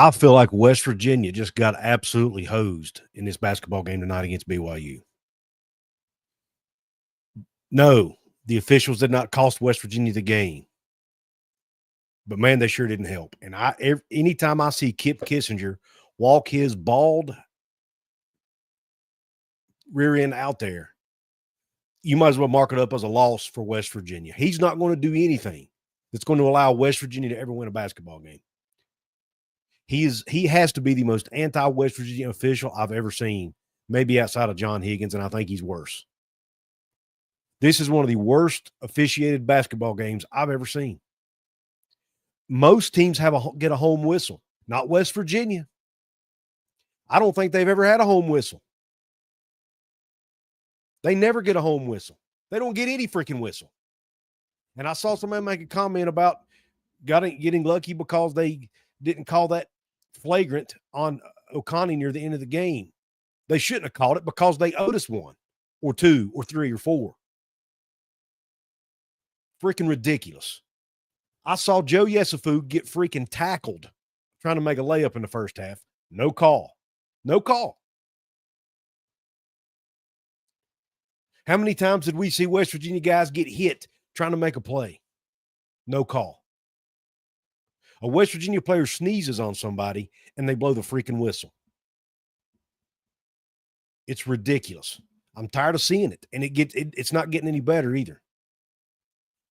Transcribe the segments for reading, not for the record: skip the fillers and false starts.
I feel like West Virginia just got absolutely hosed in this basketball game tonight against BYU. No, the officials did not cost West Virginia the game. But, man, they sure didn't help. And anytime I see Kip Kissinger walk his bald rear end out there, you might as well mark it up as a loss for West Virginia. He's not going to do anything that's going to allow West Virginia to ever win a basketball game. He has to be the most anti-West Virginia official I've ever seen, maybe outside of John Higgins, and I think he's worse. This is one of the worst officiated basketball games I've ever seen. Most teams get a home whistle, not West Virginia. I don't think they've ever had a home whistle. They never get a home whistle. They don't get any freaking whistle. And I saw somebody make a comment about getting lucky because they didn't call that flagrant on Oconee near the end of the game. They shouldn't have called it because they owed us one or two or three or four. Freaking ridiculous. I saw Joe Yesufu get freaking tackled trying to make a layup in the first half. No call. No call. How many times did we see West Virginia guys get hit trying to make a play? No call. A West Virginia player sneezes on somebody and they blow the freaking whistle. It's ridiculous. I'm tired of seeing it, and it's not getting any better either.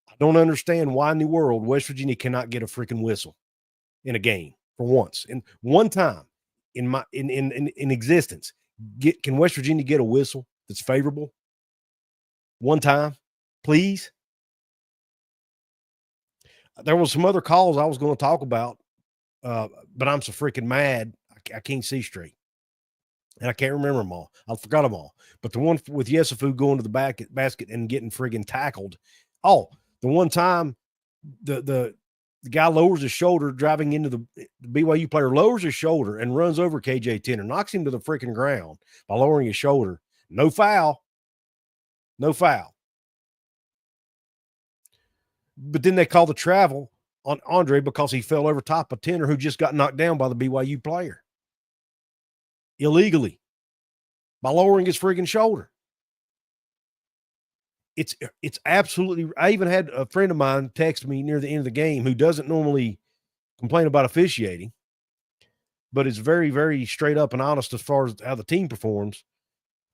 I don't understand why in the world West Virginia cannot get a freaking whistle in a game for once. And one time in existence, can West Virginia get a whistle that's favorable? One time, please. There was some other calls I was going to talk about, but I'm so freaking mad I can't see straight. And I can't remember them all. I forgot them all. But the one with Yesufu going to the basket and getting friggin' tackled. Oh, the one time the guy lowers his shoulder driving into the BYU player, lowers his shoulder and runs over KJ Tenner, knocks him to the freaking ground by lowering his shoulder. No foul. No foul. But then they call the travel on Andre because he fell over top of Tenner, who just got knocked down by the BYU player. Illegally. By lowering his friggin' shoulder. It's absolutely – I even had a friend of mine text me near the end of the game who doesn't normally complain about officiating, but is very, very straight up and honest as far as how the team performs,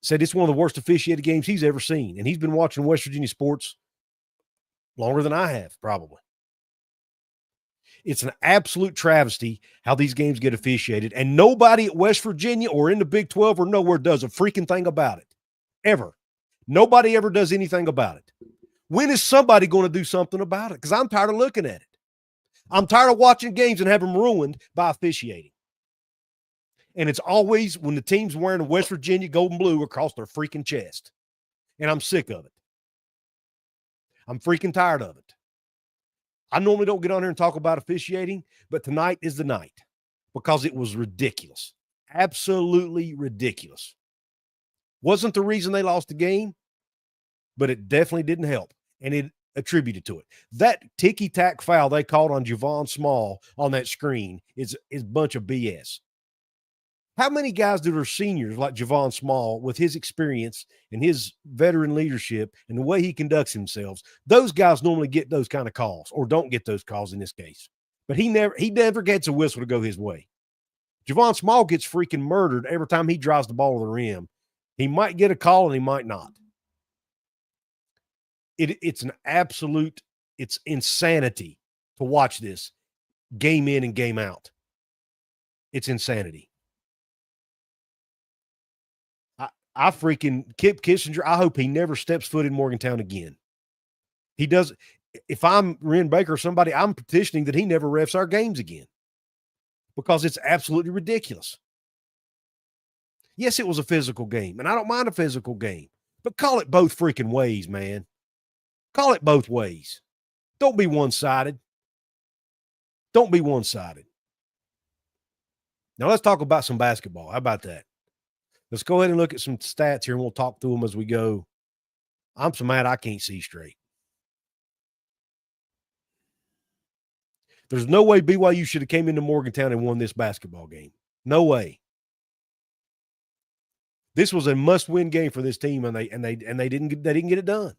said it's one of the worst officiated games he's ever seen. And he's been watching West Virginia sports longer than I have, probably. It's an absolute travesty how these games get officiated, and nobody at West Virginia or in the Big 12 or nowhere does a freaking thing about it. Ever. Nobody ever does anything about it. When is somebody going to do something about it? Because I'm tired of looking at it. I'm tired of watching games and having them ruined by officiating. And it's always when the team's wearing a West Virginia gold and blue across their freaking chest. And I'm sick of it. I'm freaking tired of it. I normally don't get on here and talk about officiating, but tonight is the night because it was ridiculous. Absolutely ridiculous. Wasn't the reason they lost the game, but it definitely didn't help, and it attributed to it. That ticky-tack foul they called on Javon Small on that screen is a bunch of BS. How many guys that are seniors like Javon Small, with his experience and his veteran leadership and the way he conducts himself, those guys normally get those kind of calls or don't get those calls in this case. But he never gets a whistle to go his way. Javon Small gets freaking murdered every time he drives the ball to the rim. He might get a call and he might not. It's an absolute, it's insanity to watch this game in and game out. It's insanity. I freaking Kip Kissinger, I hope he never steps foot in Morgantown again. He does. If I'm Ren Baker or somebody, I'm petitioning that he never refs our games again because it's absolutely ridiculous. Yes, it was a physical game, and I don't mind a physical game, but call it both freaking ways, man. Call it both ways. Don't be one-sided. Don't be one-sided. Now let's talk about some basketball. How about that? Let's go ahead and look at some stats here, and we'll talk through them as we go. I'm so mad I can't see straight. There's no way BYU should have came into Morgantown and won this basketball game. No way. This was a must-win game for this team, and they didn't get it done.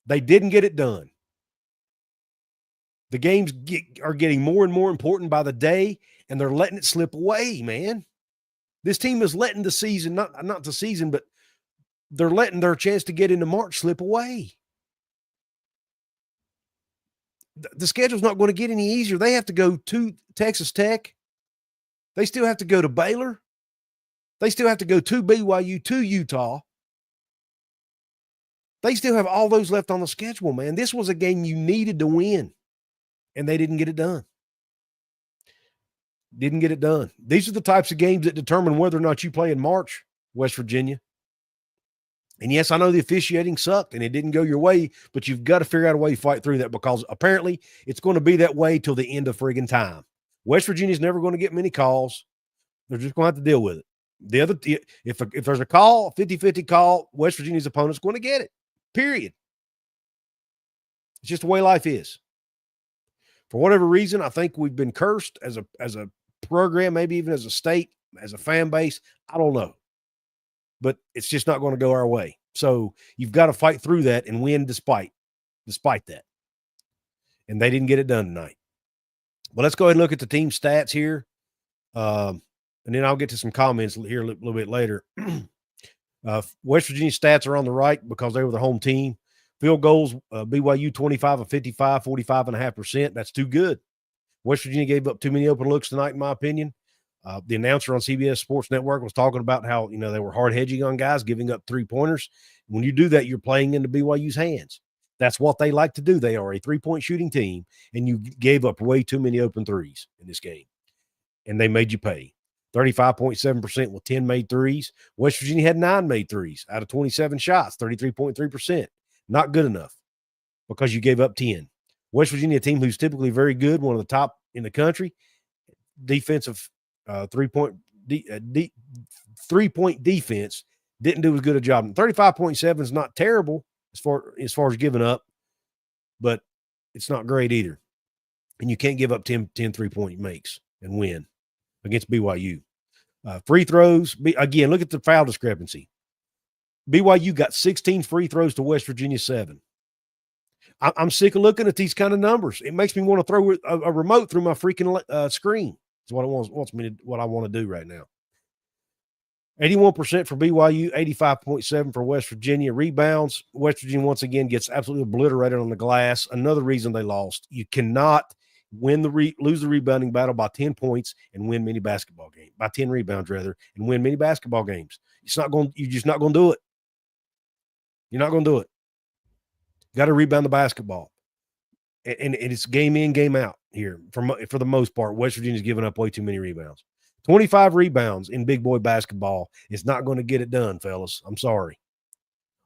They didn't get it done. The games are getting more and more important by the day, and they're letting it slip away, man. This team is letting the season, not the season, but they're letting their chance to get into March slip away. The schedule's not going to get any easier. They have to go to Texas Tech. They still have to go to Baylor. They still have to go to BYU, to Utah. They still have all those left on the schedule, man. This was a game you needed to win, and they didn't get it done. Didn't get it done. These are the types of games that determine whether or not you play in March, West Virginia. And yes, I know the officiating sucked and it didn't go your way, but you've got to figure out a way to fight through that, because apparently it's going to be that way till the end of friggin' time. West Virginia's never going to get many calls. They're just going to have to deal with it. If there's a call, 50-50 call, West Virginia's opponent's going to get it. Period. It's just the way life is. For whatever reason, I think we've been cursed as a program, maybe even as a state, as a fan base. I don't know. But it's just not going to go our way. So you've got to fight through that and win despite that. And they didn't get it done tonight. But let's go ahead and look at the team stats here. And then I'll get to some comments here a little bit later. West Virginia stats are on the right because they were the home team. Field goals, BYU 25 of 55, 45.5%. That's too good. West Virginia gave up too many open looks tonight, in my opinion. The announcer on CBS Sports Network was talking about how, they were hard hedging on guys, giving up three-pointers. When you do that, you're playing into BYU's hands. That's what they like to do. They are a three-point shooting team, and you gave up way too many open threes in this game, and they made you pay. 35.7% with 10 made threes. West Virginia had 9 made threes out of 27 shots, 33.3%. Not good enough because you gave up 10. West Virginia, a team who's typically very good, one of the top in the country, defensive three-point defense, didn't do as good a job. 35.7 is not terrible as far as giving up, but it's not great either. And you can't give up 10 3-point makes and win against BYU. Free throws, again, look at the foul discrepancy. BYU got 16 free throws to West Virginia 7. I'm sick of looking at these kind of numbers. It makes me want to throw a remote through my freaking screen. It's what I want to do right now. 81% for BYU, 85.7 for West Virginia. Rebounds, West Virginia once again gets absolutely obliterated on the glass. Another reason they lost. You cannot lose the rebounding battle by 10 points and win many basketball games, by 10 rebounds rather, and win many basketball games. You're just not going to do it. You're not going to do it. Got to rebound the basketball. And it's game in, game out here. For the most part, West Virginia's giving up way too many rebounds. 25 rebounds in big boy basketball is not going to get it done, fellas. I'm sorry.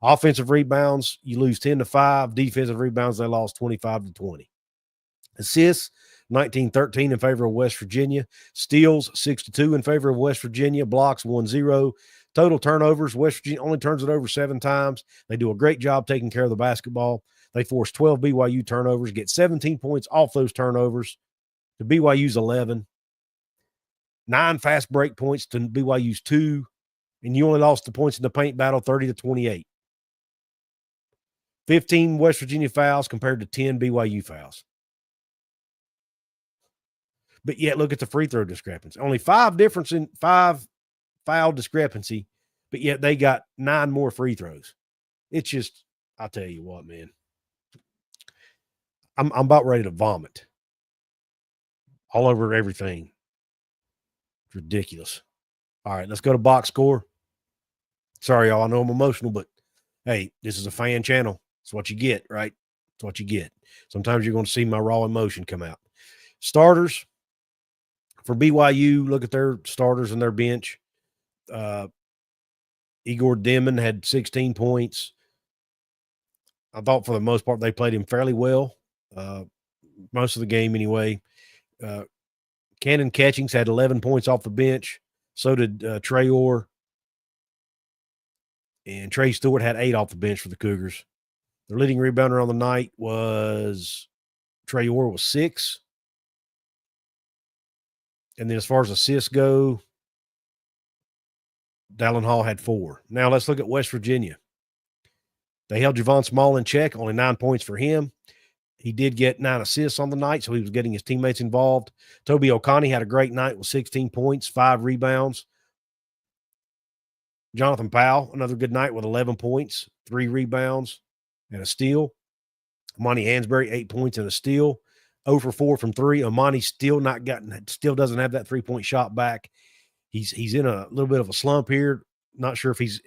Offensive rebounds, you lose 10-5. Defensive rebounds, they lost 25-20. Assists, 19-13 in favor of West Virginia. Steals, 6-2 in favor of West Virginia. Blocks, 1-0. Total turnovers, West Virginia only turns it over 7 times. They do a great job taking care of the basketball. They force 12 BYU turnovers, get 17 points off those turnovers to BYU's 11. 9 fast break points to BYU's 2. And you only lost the points in the paint battle 30-28. 15 West Virginia fouls compared to 10 BYU fouls. But yet, look at the free throw discrepancy. Only 5 difference in 5 foul discrepancy, but yet they got 9 more free throws. It's just, I'll tell you what, man. I'm about ready to vomit all over everything. It's ridiculous. All right, let's go to box score. Sorry, y'all. I know I'm emotional, but hey, this is a fan channel. It's what you get, right? It's what you get. Sometimes you're going to see my raw emotion come out. Starters for BYU, look at their starters and their bench. Igor Demon had 16 points. I thought for the most part they played him fairly well. Most of the game anyway. Cannon Catchings had 11 points off the bench. So did Trey Orr. And Trey Stewart had 8 off the bench for the Cougars. Their leading rebounder on the night was Trey Orr with 6. And then as far as assists go, Dallin Hall had 4. Now let's look at West Virginia. They held Javon Small in check, only 9 points for him. He did get 9 assists on the night, so he was getting his teammates involved. Toby Okani had a great night with 16 points, 5 rebounds. Jonathan Powell, another good night with 11 points, 3 rebounds, and a steal. Amani Hansberry, 8 points and a steal. 0 for 4 from 3. Amani still doesn't have that 3-point shot back. He's in a little bit of a slump here. Not sure if he's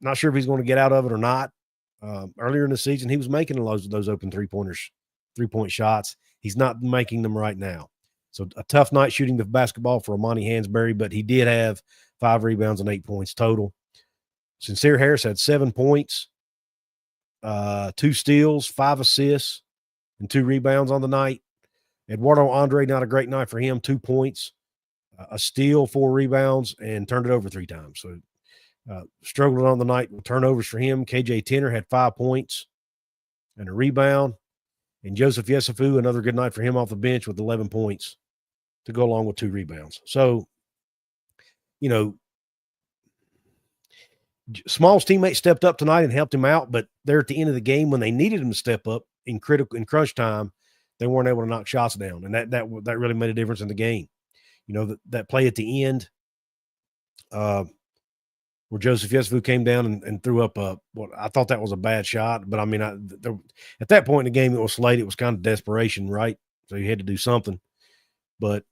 going to get out of it or not. Earlier in the season, he was making those open 3-point shots. He's not making them right now. So a tough night shooting the basketball for Amani Hansberry, but he did have 5 rebounds and 8 points total. Sincere Harris had 7 points, 2 steals, 5 assists, and 2 rebounds on the night. Eduardo Andre, not a great night for him, 2 points, a steal, 4 rebounds, and turned it over 3 times. So struggled on the night with turnovers for him. KJ Tenner had 5 points and a rebound. And Joseph Yesufu, another good night for him off the bench with 11 points to go along with 2 rebounds. So, Small's teammates stepped up tonight and helped him out, but they're at the end of the game when they needed him to step up in crunch time, they weren't able to knock shots down, and that really made a difference in the game. That play at the end, where Joseph Yesufu came down and threw up I thought that was a bad shot, but I mean, at that point in the game, it was late. It was kind of desperation, right? So he had to do something, but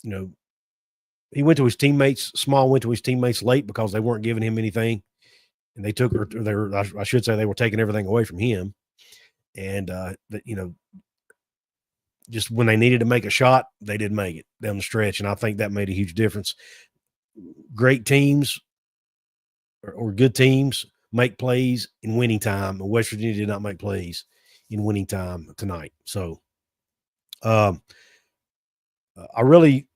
he went to his teammates. Small went to his teammates late because they weren't giving him anything. And they they were taking everything away from him. And, just when they needed to make a shot, they didn't make it down the stretch. And I think that made a huge difference. Great teams or good teams make plays in winning time. And West Virginia did not make plays in winning time tonight. So I really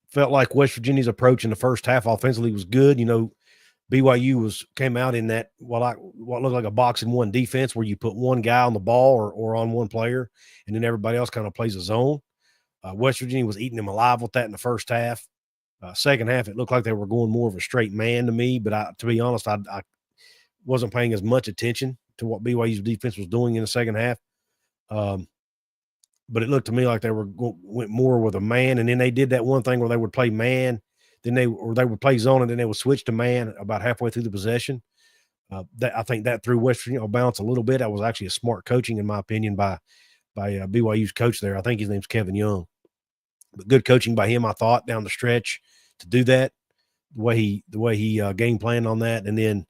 felt like West Virginia's approach in the first half offensively was good. BYU came out in that what looked like a box and one defense where you put one guy on the ball or on one player, and then everybody else kind of plays a zone. West Virginia was eating them alive with that in the first half. Second half, it looked like they were going more of a straight man to me, but to be honest, I wasn't paying as much attention to what BYU's defense was doing in the second half. But it looked to me like they went more with a man, and then they did that one thing where they would play man, then they would play zone, and then they would switch to man about halfway through the possession. I think that threw West Virginia balance a little bit. That was actually a smart coaching, in my opinion, by BYU's coach there. I think his name's Kevin Young. But good coaching by him, I thought, down the stretch to do that, the way he game planned on that. And then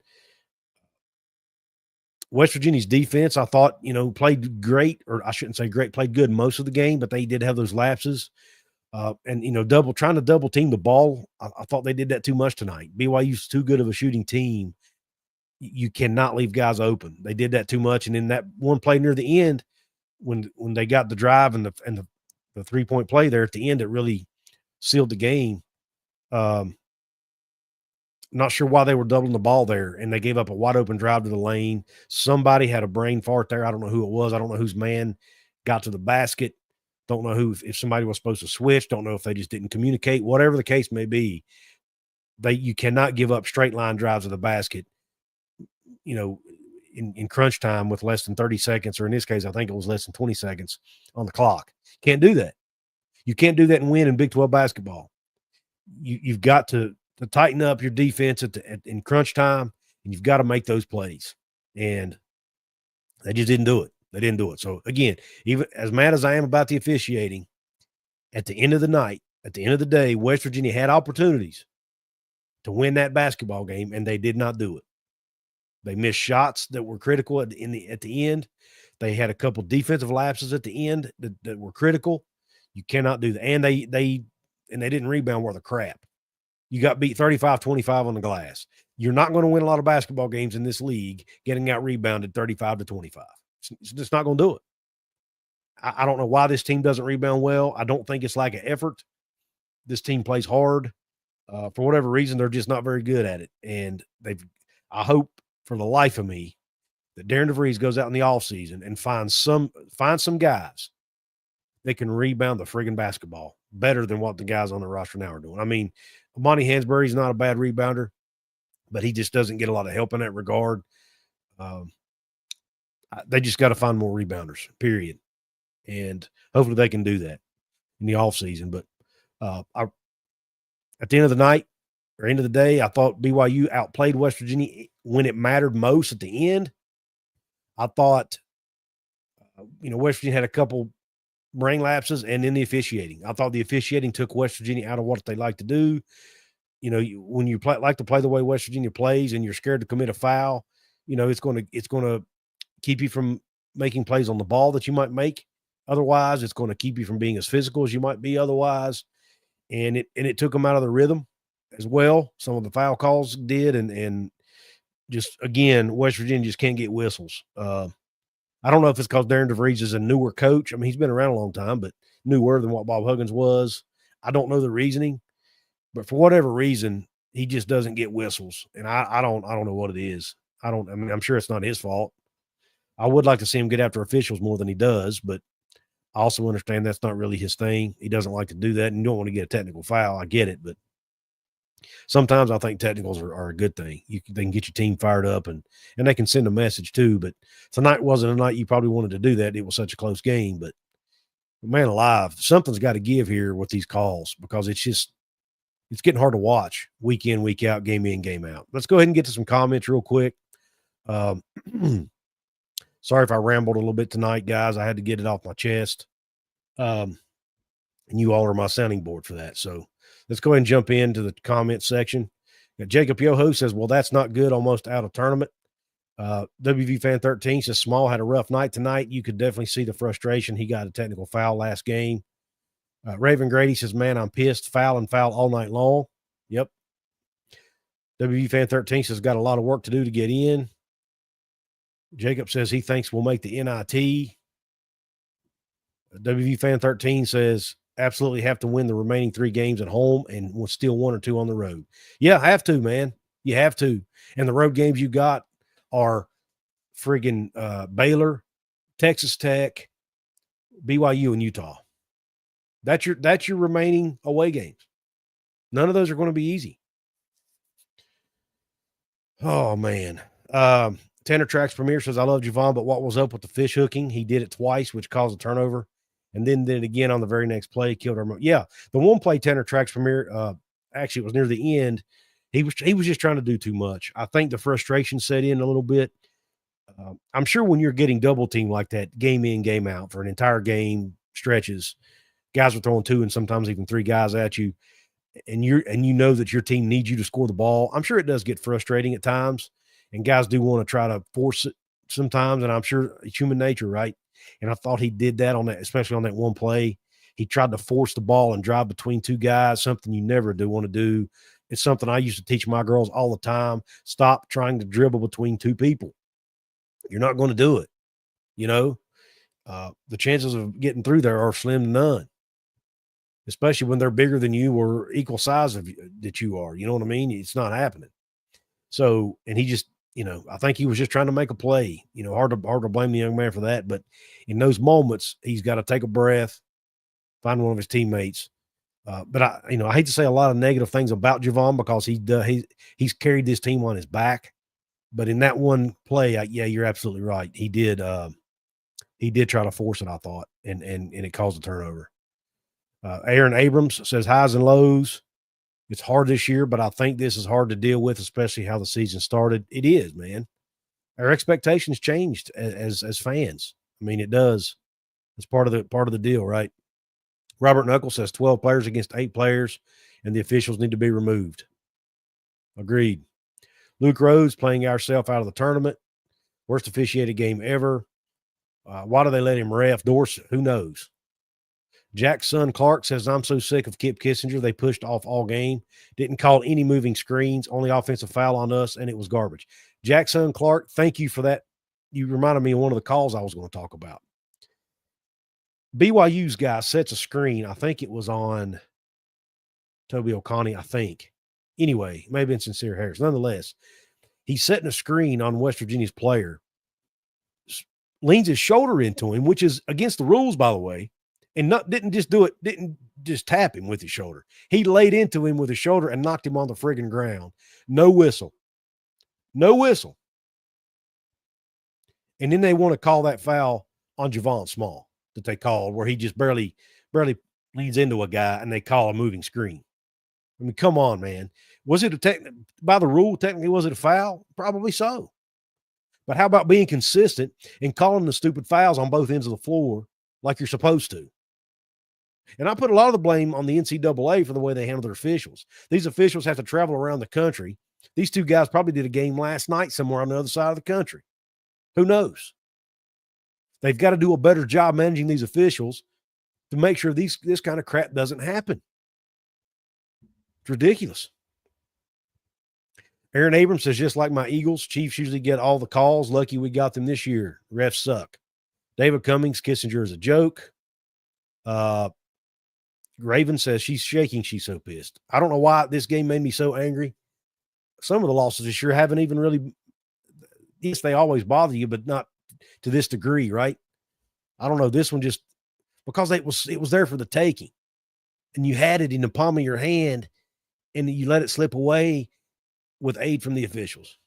West Virginia's defense, I thought, played great, or I shouldn't say great, played good most of the game, but they did have those lapses. And trying to double team the ball, I thought they did that too much tonight. BYU's too good of a shooting team. You cannot leave guys open. They did that too much. And then that one play near the end, when they got the drive and the 3-point play there at the end, it really sealed the game. Not sure why they were doubling the ball there, and they gave up a wide open drive to the lane. Somebody had a brain fart there. I don't know who it was. I don't know whose man got to the basket. Don't know if somebody was supposed to switch. Don't know if they just didn't communicate. Whatever the case may be, you cannot give up straight line drives to the basket, in crunch time with less than 30 seconds, or in this case, I think it was less than 20 seconds on the clock. Can't do that. You can't do that and win in Big 12 basketball. You've got to tighten up your defense in crunch time, and you've got to make those plays. And they just didn't do it. They didn't do it. So, again, even as mad as I am about the officiating, at the end of the night, at the end of the day, West Virginia had opportunities to win that basketball game, and they did not do it. They missed shots that were critical at the end. They had a couple defensive lapses at the end that were critical. You cannot do that. And they didn't rebound worth a crap. You got beat 35-25 on the glass. You're not going to win a lot of basketball games in this league getting out rebounded 35-25. It's just not going to do it. I don't know why this team doesn't rebound well. I don't think it's lack of effort. This team plays hard. For whatever reason, they're just not very good at it. And I hope for the life of me that Darren DeVries goes out in the offseason and finds some guys they can rebound the friggin' basketball better than what the guys on the roster now are doing. I mean, Monty Hansberry's not a bad rebounder, but he just doesn't get a lot of help in that regard. They just got to find more rebounders, period. And hopefully they can do that in the offseason. But at the end of the night or end of the day, I thought BYU outplayed West Virginia when it mattered most at the end. I thought, West Virginia had a couple brain lapses and then the officiating. I thought the officiating took West Virginia out of what they like to do. When you like to play the way West Virginia plays and you're scared to commit a foul, it's going to keep you from making plays on the ball that you might make. Otherwise, it's going to keep you from being as physical as you might be otherwise. And it took them out of the rhythm as well. Some of the foul calls did. And just, again, West Virginia just can't get whistles. I don't know if it's because Darren DeVries is a newer coach. I mean, he's been around a long time, but newer than what Bob Huggins was. I don't know the reasoning, but for whatever reason, he just doesn't get whistles. And I don't know what it is. I'm sure it's not his fault. I would like to see him get after officials more than he does, but I also understand that's not really his thing. He doesn't like to do that, and you don't want to get a technical foul. I get it, but sometimes I think technicals are a good thing. They can get your team fired up, and they can send a message too. But tonight wasn't a night you probably wanted to do that. It was such a close game. But man alive, something's got to give here with these calls because it's getting hard to watch week in, week out, game in, game out. Let's go ahead and get to some comments real quick. Sorry if I rambled a little bit tonight, guys. I had to get it off my chest. And you all are my sounding board for that. So let's go ahead and jump into the comment section. Jacob Yoho says, well, that's not good. Almost out of tournament. WV Fan 13 says, Small had a rough night tonight. You could definitely see the frustration. He got a technical foul last game. Raven Grady says, man, I'm pissed. Foul and foul all night long. Yep. WV Fan 13 says, got a lot of work to do to get in. Jacob says he thinks we'll make the NIT. WV Fan 13 says, absolutely have to win the remaining 3 games at home and we'll steal 1 or 2 on the road. Yeah, have to, man. You have to. And the road games you got are friggin' Baylor, Texas Tech, BYU, and Utah. That's your remaining away games. None of those are going to be easy. Oh, man. Tanner Tracks Premier says, I love Javon, but what was up with the fish hooking? He did it twice, which caused a turnover, and then did it again on the very next play, killed our. Yeah, the one play Tanner Tracks Premier, actually it was near the end. He was just trying to do too much. I think the frustration set in a little bit. I'm sure when you're getting double teamed like that, game in, game out for an entire game stretches, guys are throwing 2 and sometimes even 3 guys at you, and you know that your team needs you to score the ball. I'm sure it does get frustrating at times. And guys do want to try to force it sometimes, and I'm sure it's human nature, right? And I thought he did that on that, especially on that one play. He tried to force the ball and drive between 2 guys, something you never do want to do. It's something I used to teach my girls all the time. Stop trying to dribble between 2 people. You're not going to do it. The chances of getting through there are slim to none, especially when they're bigger than you or equal size of you, that you are. You know what I mean? It's not happening. So, and he just, I think he was just trying to make a play. Hard to blame the young man for that. But in those moments, he's got to take a breath, find one of his teammates. But I hate to say a lot of negative things about Javon because he's carried this team on his back. But in that one play, yeah, you're absolutely right. He did try to force it, I thought, and it caused a turnover. Aaron Abrams says highs and lows. It's hard this year, but I think this is hard to deal with, especially how the season started. It is, man. Our expectations changed as fans. I mean, it does. It's part of the deal, right? Robert Knuckles says 12 players against 8 players, and the officials need to be removed. Agreed. Luke Rose playing ourselves out of the tournament. Worst officiated game ever. Why do they let him ref? Dorsey, who knows? Jackson Clark says, I'm so sick of Kip Kissinger. They pushed off all game. Didn't call any moving screens, only offensive foul on us, and it was garbage. Jackson Clark, thank you for that. You reminded me of one of the calls I was going to talk about. BYU's guy sets a screen. I think it was on Toby O'Connor, I think. Anyway, maybe in Sincere Harris. Nonetheless, he's setting a screen on West Virginia's player, leans his shoulder into him, which is against the rules, by the way. and didn't just tap him with his shoulder. He laid into him with his shoulder and knocked him on the friggin' ground. No whistle. No whistle. And then they want to call that foul on Javon Small that they called, where he just barely leads into a guy and they call a moving screen. I mean, come on, man. Was it by the rule, technically, was it a foul? Probably so. But how about being consistent and calling the stupid fouls on both ends of the floor like you're supposed to? And I put a lot of the blame on the NCAA for the way they handle their officials. These officials have to travel around the country. These two guys probably did a game last night somewhere on the other side of the country. Who knows? They've got to do a better job managing these officials to make sure this kind of crap doesn't happen. It's ridiculous. Aaron Abrams says, just like my Eagles, Chiefs usually get all the calls. Lucky we got them this year. Refs suck. David Cummings, Kissinger is a joke. Raven says she's shaking. She's so pissed. I don't know why this game made me so angry. Some of the losses this year haven't even really, yes, they always bother you, but not to this degree, right? I don't know. This one just, because it was there for the taking, and you had it in the palm of your hand, and you let it slip away with aid from the officials.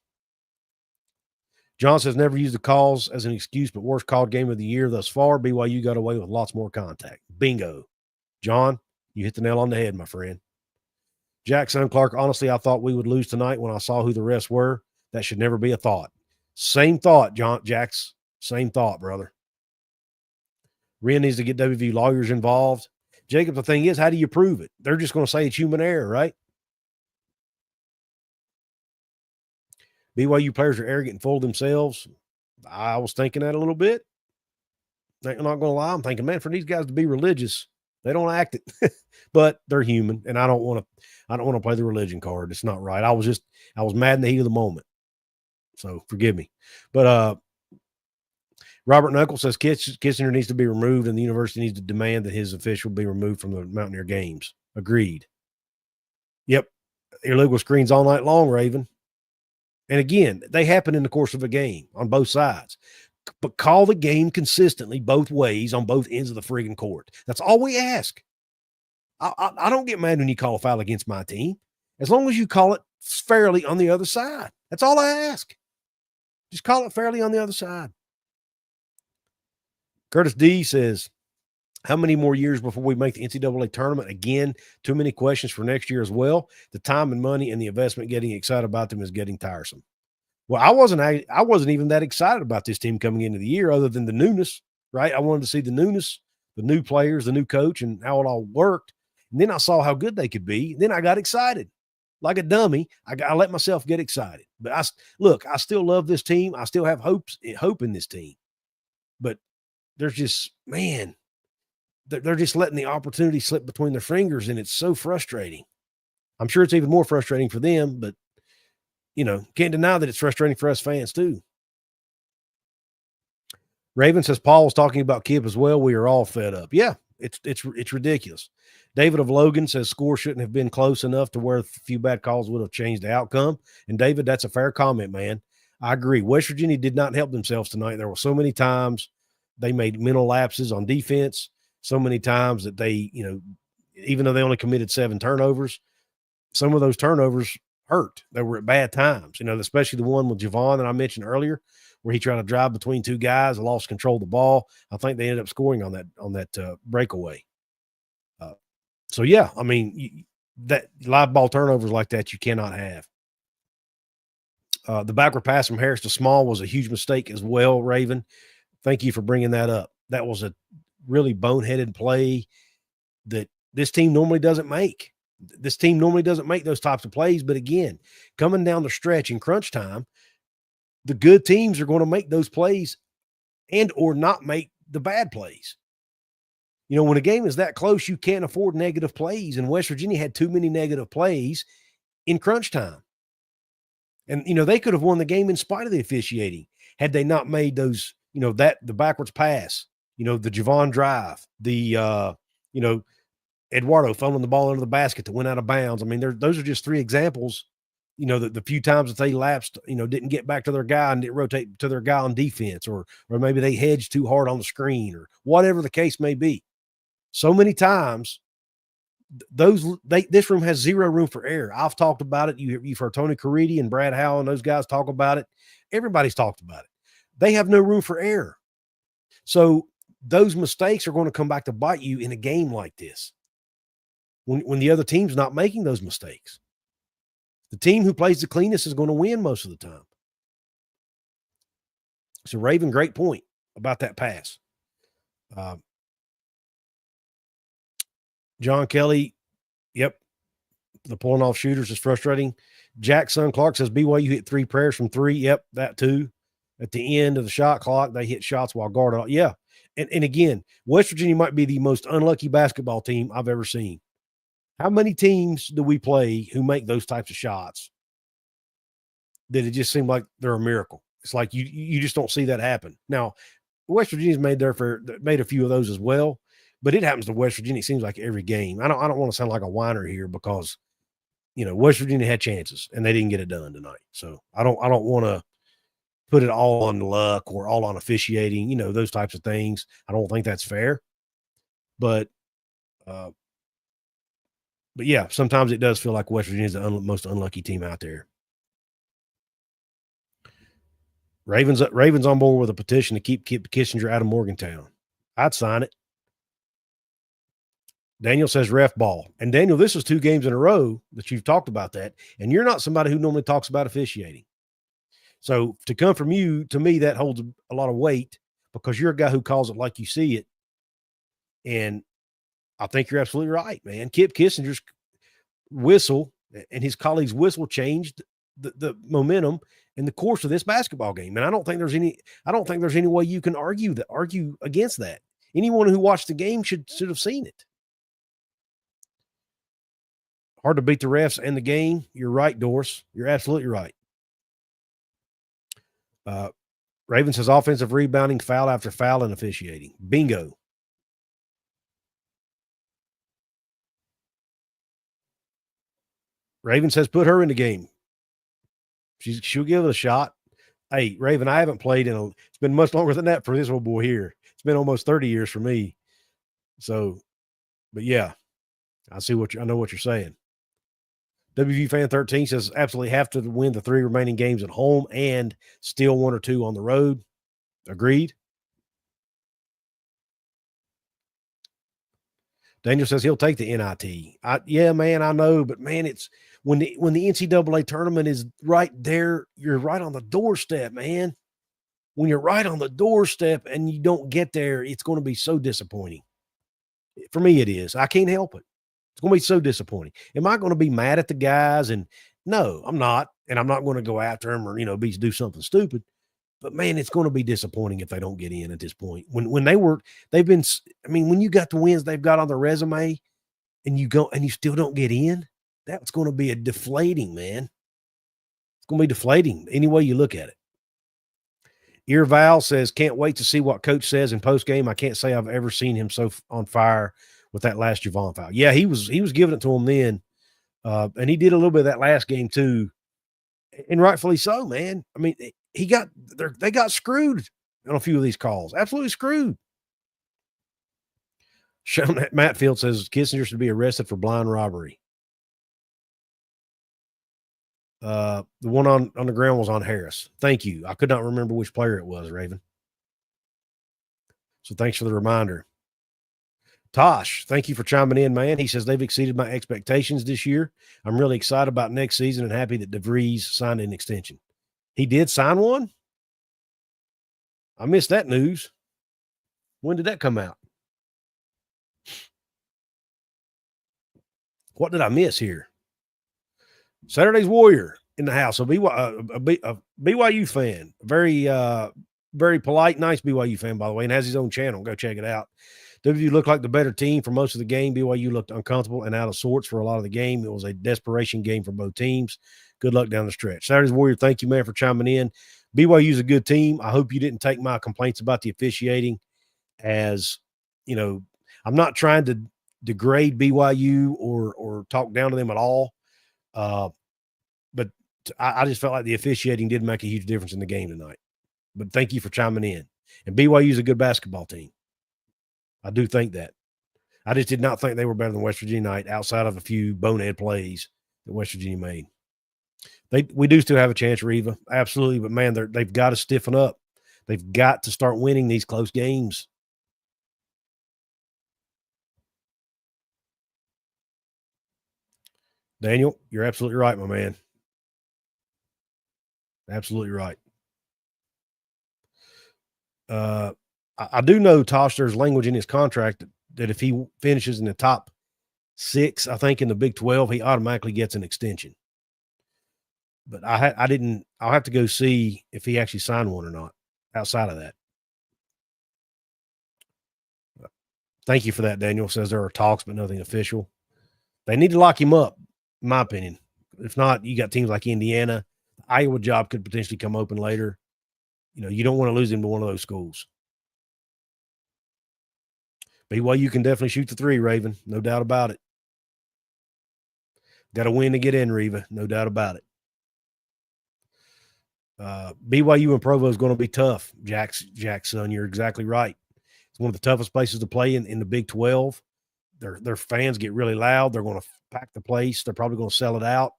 John says, never used the calls as an excuse, but worst called game of the year thus far. BYU got away with lots more contact. Bingo. John, you hit the nail on the head, my friend. Jackson Clark, honestly, I thought we would lose tonight when I saw who the refs were. That should never be a thought. Same thought, John Jax. Same thought, brother. Ren needs to get WVU lawyers involved. Jacob, the thing is, how do you prove it? They're just going to say it's human error, right? BYU players are arrogant and full of themselves. I was thinking that a little bit. I'm not going to lie. I'm thinking, man, for these guys to be religious, they don't act it, but they're human, and I don't want to play the religion card. It's not right. I was mad in the heat of the moment, so forgive me. But Robert Knuckles says Kissinger needs to be removed, and the university needs to demand that his official be removed from the Mountaineer games. Agreed. Yep, illegal screens all night long, Raven. And again, they happen in the course of a game on both sides. But call the game consistently both ways on both ends of the friggin' court. That's all we ask. I don't get mad when you call a foul against my team, as long as you call it fairly on the other side. That's all I ask. Just call it fairly on the other side. Curtis D says, how many more years before we make the NCAA tournament? Again, too many questions for next year as well. The time and money and the investment, getting excited about them is getting tiresome. Well, I wasn't even that excited about this team coming into the year other than the newness, right? I wanted to see the newness, the new players, the new coach, and how it all worked. And then I saw how good they could be. Then I got excited. Like a dummy, I let myself get excited. But I still love this team. I still have hope in this team. But there's just, man, they're just letting the opportunity slip between their fingers, and it's so frustrating. I'm sure it's even more frustrating for them, but can't deny that it's frustrating for us fans too. Raven says Paul was talking about Kip as well. We are all fed up. Yeah, it's ridiculous. David of Logan says score shouldn't have been close enough to where a few bad calls would have changed the outcome. And David, that's a fair comment, man. I agree. West Virginia did not help themselves tonight. There were so many times they made mental lapses on defense. So many times that they, even though they only committed 7 turnovers, some of those turnovers hurt. They were at bad times, especially the one with Javon that I mentioned earlier, where he tried to drive between 2 guys and lost control of the ball. I think they ended up scoring on that breakaway. So yeah, I mean, that live ball turnovers like that you cannot have. The backward pass from Harris to Small was a huge mistake as well, Raven. Thank you for bringing that up. That was a really boneheaded play that this team normally doesn't make. This team normally doesn't make those types of plays. But again, coming down the stretch in crunch time, the good teams are going to make those plays and or not make the bad plays. When a game is that close, you can't afford negative plays. And West Virginia had too many negative plays in crunch time. And, they could have won the game in spite of the officiating had they not made those, the backwards pass, the Javon drive, the, Eduardo fumbling the ball under the basket that went out of bounds. I mean, those are just 3 examples, the few times that they lapsed, didn't get back to their guy and didn't rotate to their guy on defense, or maybe they hedged too hard on the screen, or whatever the case may be. So many times, this room has zero room for error. I've talked about it. You've heard Tony Caridi and Brad Howell and those guys talk about it. Everybody's talked about it. They have no room for error. So those mistakes are going to come back to bite you in a game like this. When the other team's not making those mistakes. The team who plays the cleanest is going to win most of the time. So Raven, great point about that pass. John Kelly, yep. The pulling off shooters is frustrating. Jackson Clark says BYU hit 3 prayers from 3. Yep, that too. At the end of the shot clock, they hit shots while guarded. Yeah. And again, West Virginia might be the most unlucky basketball team I've ever seen. How many teams do we play who make those types of shots that it just seemed like they're a miracle? It's like you just don't see that happen. Now, West Virginia's made a few of those as well, but it happens to West Virginia. It seems like every game. I don't want to sound like a whiner here because, West Virginia had chances and they didn't get it done tonight. So I don't want to put it all on luck or all on officiating, those types of things. I don't think that's fair. But yeah, sometimes it does feel like West Virginia is the most unlucky team out there. Ravens on board with a petition to keep Kissinger out of Morgantown. I'd sign it. Daniel says ref ball. And Daniel, this is 2 games in a row that you've talked about that, and you're not somebody who normally talks about officiating. So to come from you, to me, that holds a lot of weight because you're a guy who calls it like you see it. And I think you're absolutely right, man. Kip Kissinger's whistle and his colleagues' whistle changed the momentum in the course of this basketball game. And I don't think there's any way you can argue against that. Anyone who watched the game should have seen it. Hard to beat the refs and the game. You're right, Doris. You're absolutely right. Raven says offensive rebounding, foul after foul, and officiating. Bingo. Raven says put her in the game. She'll give it a shot. Hey, Raven, I haven't played it's been much longer than that for this old boy here. It's been almost 30 years for me. So, but yeah, I know what you're saying. WVU Fan 13 says absolutely have to win the 3 remaining games at home and steal 1 or 2 on the road. Agreed. Daniel says he'll take the NIT. Yeah, man, I know, but man, it's when the NCAA tournament is right there, you're right on the doorstep, man. When you're right on the doorstep and you don't get there, it's going to be so disappointing. For me, it is. I can't help it. It's going to be so disappointing. Am I going to be mad at the guys? And no, I'm not. And I'm not going to go after them or, do something stupid. But man, it's going to be disappointing if they don't get in at this point. When when you got the wins they've got on their resume and you go and you still don't get in, that's going to be a deflating, man. It's going to be deflating any way you look at it. Ear Val says, can't wait to see what coach says in postgame. I can't say I've ever seen him so on fire with that last Javon foul. Yeah, he was giving it to him then. And he did a little bit of that last game too. And rightfully so, man. I mean, they got screwed on a few of these calls. Absolutely screwed. Sean Matfield says Kissinger should be arrested for blind robbery. The one on the ground was on Harris. Thank you. I could not remember which player it was, Raven. So thanks for the reminder. Tosh, thank you for chiming in, man. He says they've exceeded my expectations this year. I'm really excited about next season and happy that DeVries signed an extension. He did sign one? I missed that news. When did that come out? What did I miss here? Saturday's Warrior in the house. A BYU fan. Very polite, nice BYU fan, by the way, and has his own channel. Go check it out. WVU looked like the better team for most of the game. BYU looked uncomfortable and out of sorts for a lot of the game. It was a desperation game for both teams. Good luck down the stretch. Saturday's Warrior, thank you, man, for chiming in. BYU's a good team. I hope you didn't take my complaints about the officiating as, I'm not trying to degrade BYU or talk down to them at all. But I just felt like the officiating did make a huge difference in the game tonight. But thank you for chiming in. And BYU's a good basketball team. I do think that. I just did not think they were better than West Virginia tonight outside of a few bonehead plays that West Virginia made. We do still have a chance, Reva. Absolutely. But, man, they've got to stiffen up. They've got to start winning these close games. Daniel, you're absolutely right, my man. Absolutely right. I do know, Tosh, there's language in his contract that if he finishes in the top 6, I think in the Big 12, he automatically gets an extension. But I didn't. I'll have to go see if he actually signed one or not. Outside of that, thank you for that. Daniel says there are talks, but nothing official. They need to lock him up, in my opinion. If not, you got teams like Indiana. The Iowa job could potentially come open later. You don't want to lose him to one of those schools. BYU can definitely shoot the 3, Raven. No doubt about it. Got to win to get in, Reva. No doubt about it. BYU and Provo is going to be tough, Jackson. You're exactly right. It's one of the toughest places to play in the Big 12. Their fans get really loud. They're going to pack the place. They're probably going to sell it out.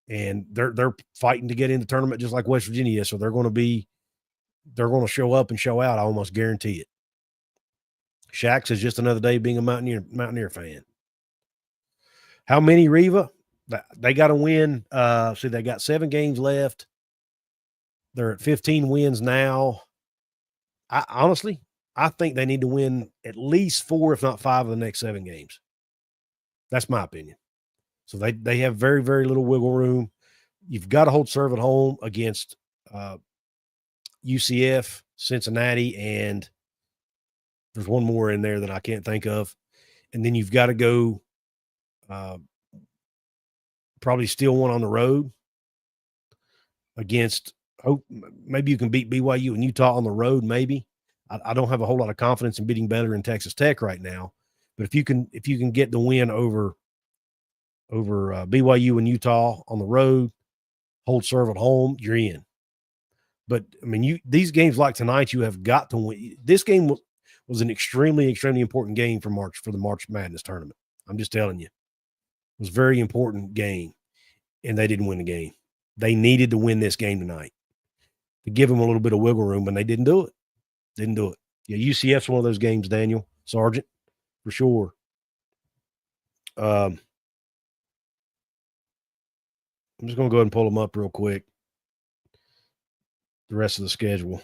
And they're fighting to get in the tournament just like West Virginia is. So they're going to show up and show out. I almost guarantee it. Shax is just another day being a Mountaineer fan. How many, Reva? They got to win. See, they got 7 games left. They're at 15 wins now. Honestly, I think they need to win at least 4, if not 5 of the next 7 games. That's my opinion. So they have very, very little wiggle room. You've got to hold serve at home against UCF, Cincinnati, and there's one more in there that I can't think of. And then you've got to go probably steal one on the road against maybe you can beat BYU and Utah on the road, maybe. I don't have a whole lot of confidence in beating Baylor and Texas Tech right now. But if you can get the win over BYU and Utah on the road, hold serve at home, you're in. But, I mean, these games like tonight, you have got to win. This game was an extremely, extremely important game for the March Madness tournament. I'm just telling you. It was a very important game, and they didn't win the game. They needed to win this game tonight to give them a little bit of wiggle room, and they didn't do it. Didn't do it. Yeah, UCF's one of those games, Daniel, Sergeant, for sure. I'm just going to go ahead and pull them up real quick. The rest of the schedule.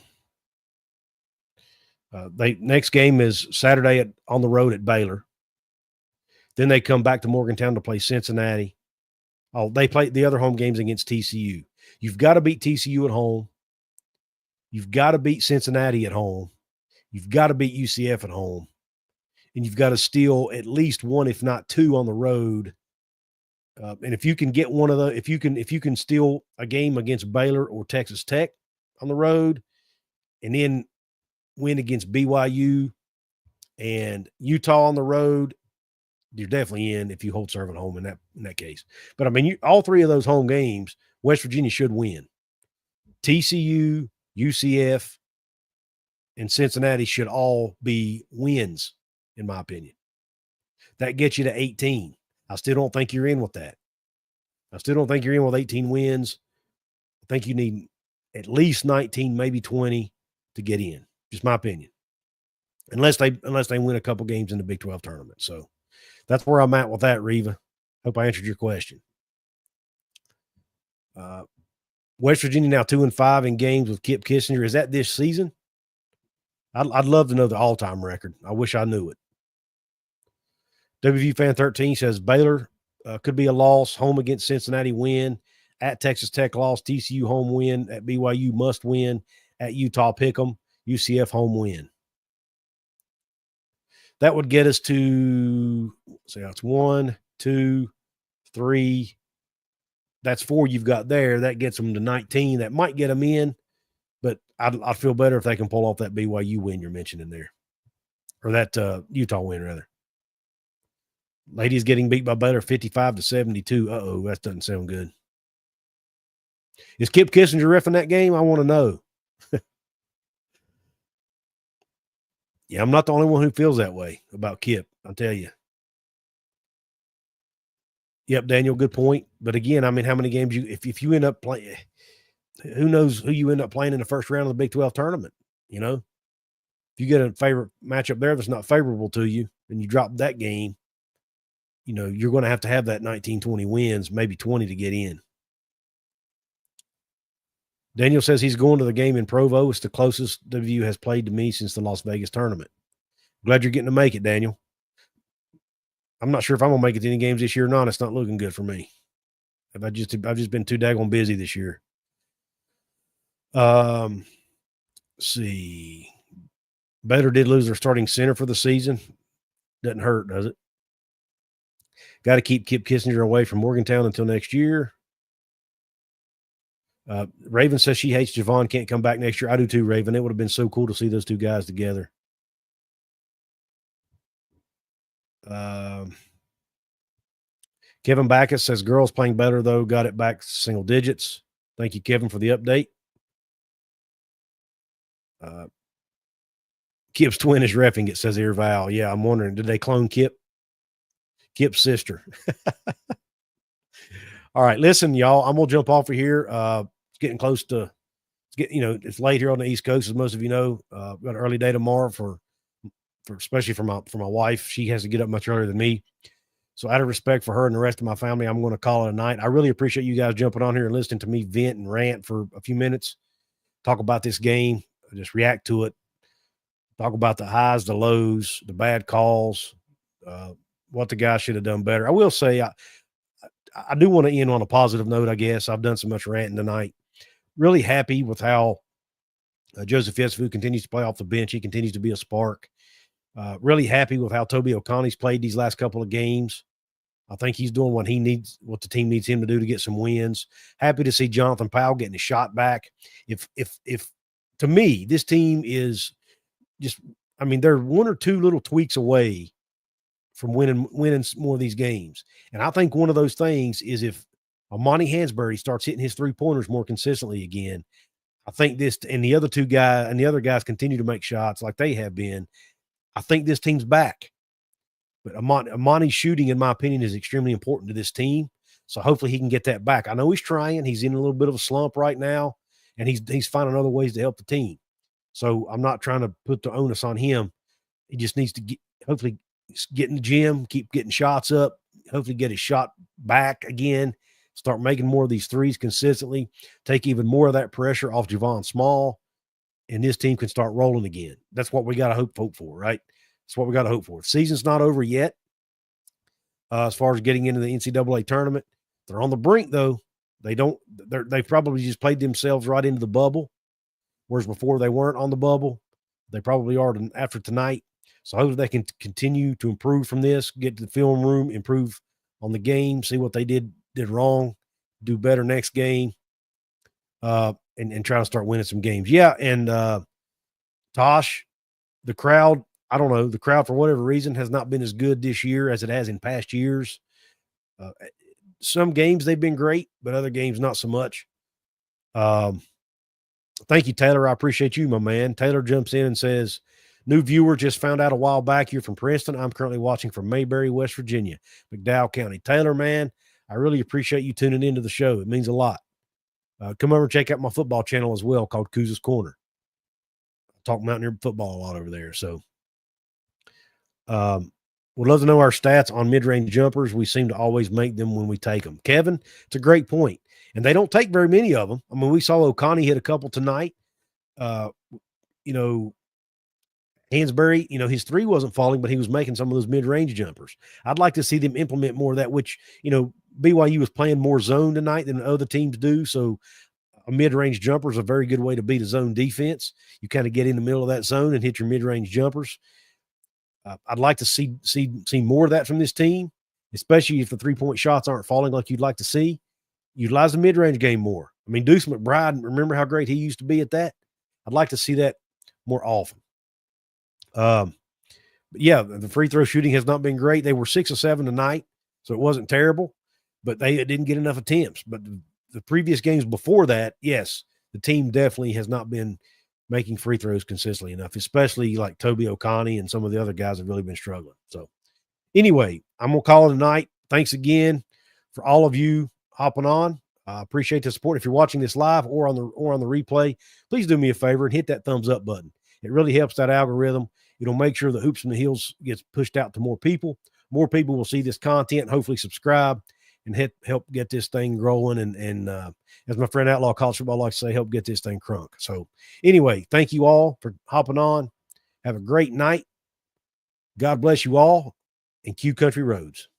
Next game is Saturday on the road at Baylor. Then they come back to Morgantown to play Cincinnati. Oh, they play the other home games against TCU. You've got to beat TCU at home. You've got to beat Cincinnati at home. You've got to beat UCF at home. And you've got to steal at least 1, if not 2, on the road. And if you can get one of the, if you can steal a game against Baylor or Texas Tech on the road, and then win against BYU and Utah on the road, you're definitely in if you hold serve at home in that case. But I mean, all 3 of those home games, West Virginia should win. TCU, UCF, and Cincinnati should all be wins, in my opinion. That gets you to 18. I still don't think you're in with that. I still don't think you're in with 18 wins. I think you need at least 19, maybe 20 to get in. Just my opinion. Unless they win a couple games in the Big 12 tournament. So that's where I'm at with that, Reva. Hope I answered your question. West Virginia now 2-5 in games with Kip Kissinger. Is that this season? I'd love to know the all-time record. I wish I knew it. WVU Fan 13 says Baylor could be a loss. Home against Cincinnati win. At Texas Tech loss. TCU home win. At BYU must win. At Utah pick'em. UCF home win. That would get us to, that's 1, 2, 3. That's 4 you've got there. That gets them to 19. That might get them in, but I'd feel better if they can pull off that BYU win you're mentioning there, or that Utah win, rather. Ladies getting beat by Baylor 55-72. Uh-oh, that doesn't sound good. Is Kip Kissinger reffing that game? I want to know. Yeah, I'm not the only one who feels that way about Kip. I'll tell you. Yep, Daniel, good point. But again, I mean, how many games if you end up playing, who knows who you end up playing in the first round of the Big 12 tournament, you know? If you get a favorite matchup there that's not favorable to you and you drop that game, you know, you're going to have that 19, 20 wins, maybe 20 to get in. Daniel says he's going to the game in Provo. It's the closest WVU has played to me since the Las Vegas tournament. Glad you're getting to make it, Daniel. I'm not sure if I'm going to make it to any games this year or not. It's not looking good for me. I've just been too daggone busy this year. Let's see. Baylor did lose their starting center for the season. Doesn't hurt, does it? Got to keep Kip Kissinger away from Morgantown until next year. Raven says she hates Javon can't come back next year. I do too, Raven. It would have been so cool to see those two guys together. Kevin Backus says girls playing better, though. Got it back single digits. Thank you, Kevin, for the update. Kip's twin is reffing it, says Ear Val. Yeah, I'm wondering, did they clone Kip? Kip's sister. All right, listen, y'all. I'm gonna jump off of here. It's getting close to it's late here on the East Coast, as most of you know. Got an early day tomorrow for especially for my wife. She has to get up much earlier than me. So out of respect for her and the rest of my family, I'm going to call it a night. I really appreciate you guys jumping on here and listening to me vent and rant for a few minutes, talk about this game, just react to it, talk about the highs, the lows, the bad calls, what the guys should have done better. I will say I do want to end on a positive note, I guess. I've done so much ranting tonight. Really happy with how Joseph Yesufu continues to play off the bench. He continues to be a spark. Really happy with how Toby O'Connor's played these last couple of games. I think he's doing what the team needs him to do to get some wins. Happy to see Jonathan Powell getting his shot back. If to me, this team is just, I mean, they're one or two little tweaks away from winning more of these games. And I think one of those things is if Amani Hansberry starts hitting his 3-pointers more consistently again, I think this and the other guys continue to make shots like they have been. I think this team's back. But Amani's shooting, in my opinion, is extremely important to this team. So hopefully he can get that back. I know he's trying. He's in a little bit of a slump right now, and he's finding other ways to help the team. So I'm not trying to put the onus on him. He just needs to hopefully get in the gym, keep getting shots up, hopefully get his shot back again, start making more of these threes consistently, take even more of that pressure off Javon Small, and this team can start rolling again. That's what we got to hope for, right? That's what we got to hope for. The season's not over yet as far as getting into the NCAA tournament. They're on the brink, though. They've probably just played themselves right into the bubble, whereas before they weren't on the bubble. They probably are after tonight. So hopefully they can continue to improve from this, get to the film room, improve on the game, see what they did wrong, do better next game, and try to start winning some games. Yeah, and Tosh, the crowd, I don't know, the crowd for whatever reason has not been as good this year as it has in past years. Some games they've been great, but other games not so much. Thank you, Taylor. I appreciate you, my man. Taylor jumps in and says, new viewer, just found out a while back you're from Princeton. I'm currently watching from Mayberry, West Virginia, McDowell County. Taylor, man, I really appreciate you tuning into the show. It means a lot. Come over and check out my football channel as well called Couz's Corner. I talk Mountaineer football a lot over there. So we'd love to know our stats on mid-range jumpers. We seem to always make them when we take them. Kevin, it's a great point. And they don't take very many of them. I mean, we saw O'Connor hit a couple tonight. Hansberry, his three wasn't falling, but he was making some of those mid-range jumpers. I'd like to see them implement more of that, which, BYU was playing more zone tonight than other teams do. So a mid-range jumper is a very good way to beat a zone defense. You kind of get in the middle of that zone and hit your mid-range jumpers. I'd like to see more of that from this team, especially if the 3-point shots aren't falling like you'd like to see. Utilize the mid-range game more. I mean, Deuce McBride, remember how great he used to be at that? I'd like to see that more often. But yeah, the free throw shooting has not been great. They were 6 of 7 tonight, so it wasn't terrible, but they didn't get enough attempts. But the previous games before that, yes, the team definitely has not been making free throws consistently enough, especially like Toby O'Connor and some of the other guys have really been struggling. So Anyway, I'm going to call it a night. Thanks again for all of you hopping on. I appreciate the support. If you're watching this live or on the replay, please do me a favor and hit that thumbs up button. It really helps that algorithm. It'll make sure the Hoops and the Heels gets pushed out to more people. More people will see this content, hopefully subscribe, and help get this thing growing. And as my friend Outlaw College Football likes to say, help get this thing crunk. So anyway, thank you all for hopping on. Have a great night. God bless you all, and Q Country Roads.